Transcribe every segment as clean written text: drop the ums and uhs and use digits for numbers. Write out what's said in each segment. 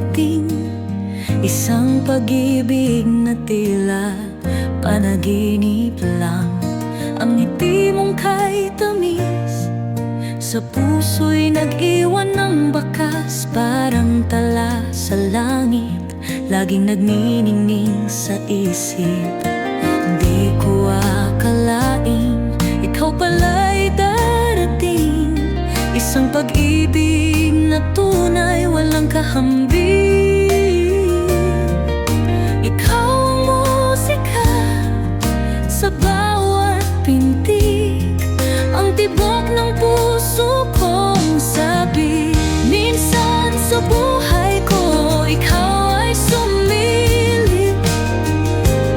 dumiting, isang pag-ibig na tila panaginip lang. Ang ngiti mong kay tamis sa puso'y nag-iwan ng bakas, parang tala sa langit, laging nagniningning sa isip. Di ko akalaing ikaw pala'y darating, isang pag-ibig na tunay, walang kahambing. Ikaw ang musika sa bawat pintig, ang tibok ng puso kong sabi. Minsan sa buhay ko, ikaw ay sumilip,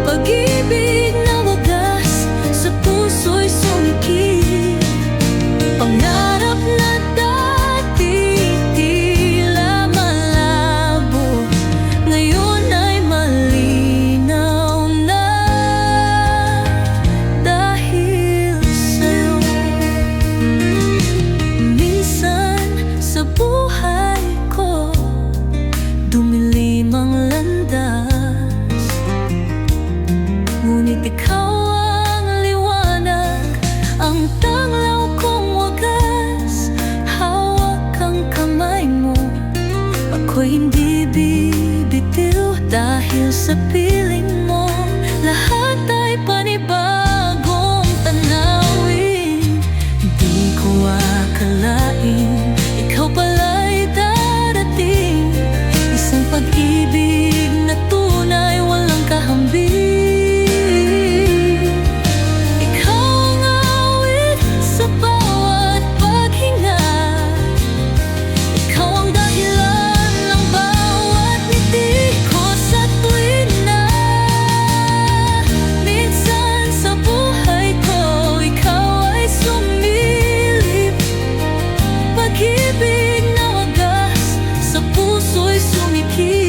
pag-ibig na wagas sa puso'y sumikip. Pangarap na dati tila malabo, ngayon ay malinaw na dahil sa'yo. Minsan sa buhay ko, dumilim ang landas, ngunit ikaw ang liwanag, ang tanglaw kong wagas. Hawak ang kamay mo, ako'y hindi bibitiw, dahil sa piling mo lahat ay panibagong tanawin. Di ko akalain ikaw pala'y darating, isang pag-ibig na tunay, walang kahambing. Ikaw ang awit sa bawat paghinga, ikaw ang dahilan ng bawat ngiti ko sa tuwina. Minsan sa buhay ko, ikaw ay sumilip, pag-ibig na wagas sa puso'y sumikip.